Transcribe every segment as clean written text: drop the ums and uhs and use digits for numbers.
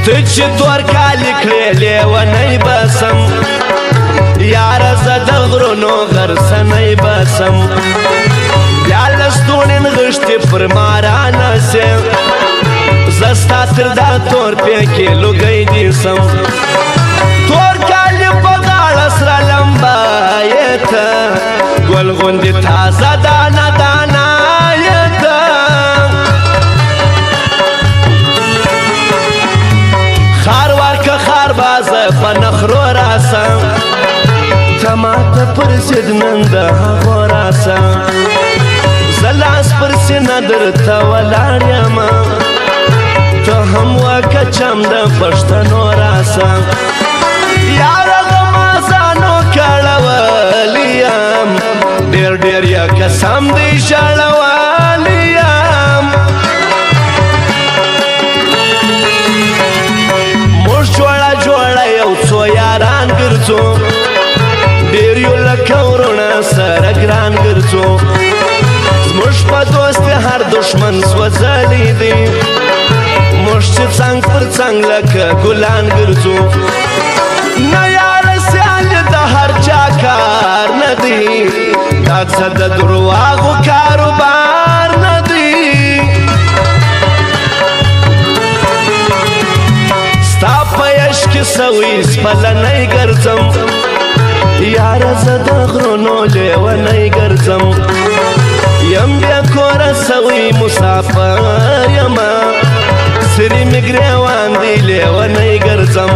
ته چې تور کالي کړې لیونی بسم یاره زه د غرونو غرڅنی بسم بیا لستوڼې نغښتې پر ما رانسې زه ستا تر دا تور پیکې لوګی نیسم تور کالي په غاړه سره لمبه یې ته ګل غوندې تازه دانه دانه یې ته خار ورکه خار بازه په نخرو راسم ته ماته پر ضد نن د هغو راسم زه لاس پر سینه درته ولاړ یمه ته هم وکه چم د پښتنو راسم یاره غمازانو کړولی یم ډېر ډېر یې قسم دی ژړولی یم موږ جوړه جوړه یو څو یاران ګرځو ډېر یو لکه ورونه سره ګران ګرځو زموږ په دوست هر دښمن سوځلی دی موږ چې څنګ پر څنګ لکه ګلان ګرځو نه یاره سیال د هر چا کار نه دی دا څه د درواغو کاروبار نه دی ستا په یش کې سوی سپلنی ګرځم یاره زه د غرونو لیونی ګرځم یم بیا کوره سوی مسافر یمه سری مې ګریوان دی لیونی ګرځم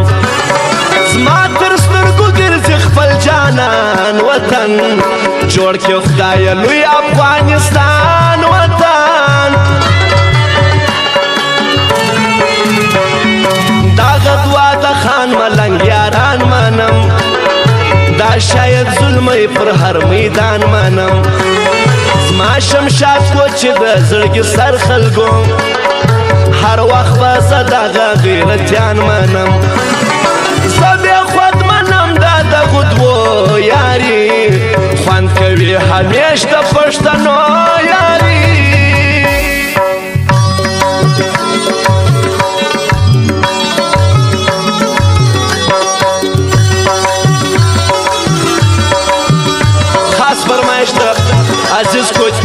زما تر سترګو ګرځي خپل جانان وطن جوړ کړې خدایه لوی افغانستان وطن دا غدوا د خان ملنګ یاران منم دا شاید ظلمی پر هر میدان منم زما شمشاد کو چې د زړګي سر خلکو هر وخت به زه دغه غیرتیان منم زه بې خود منم دا د غدوو یاري خوند کوي همیش د پښتنو یاري خاص فرمایش د عزیز کوچ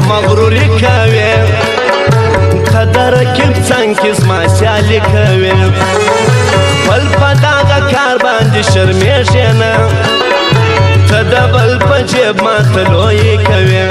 مغروری کوي ته د رقیب څنګ کې زما سیالي کوي خپل په دغه کار باندې شرمېږې نه ته د بل په جیب ماته لویې کوي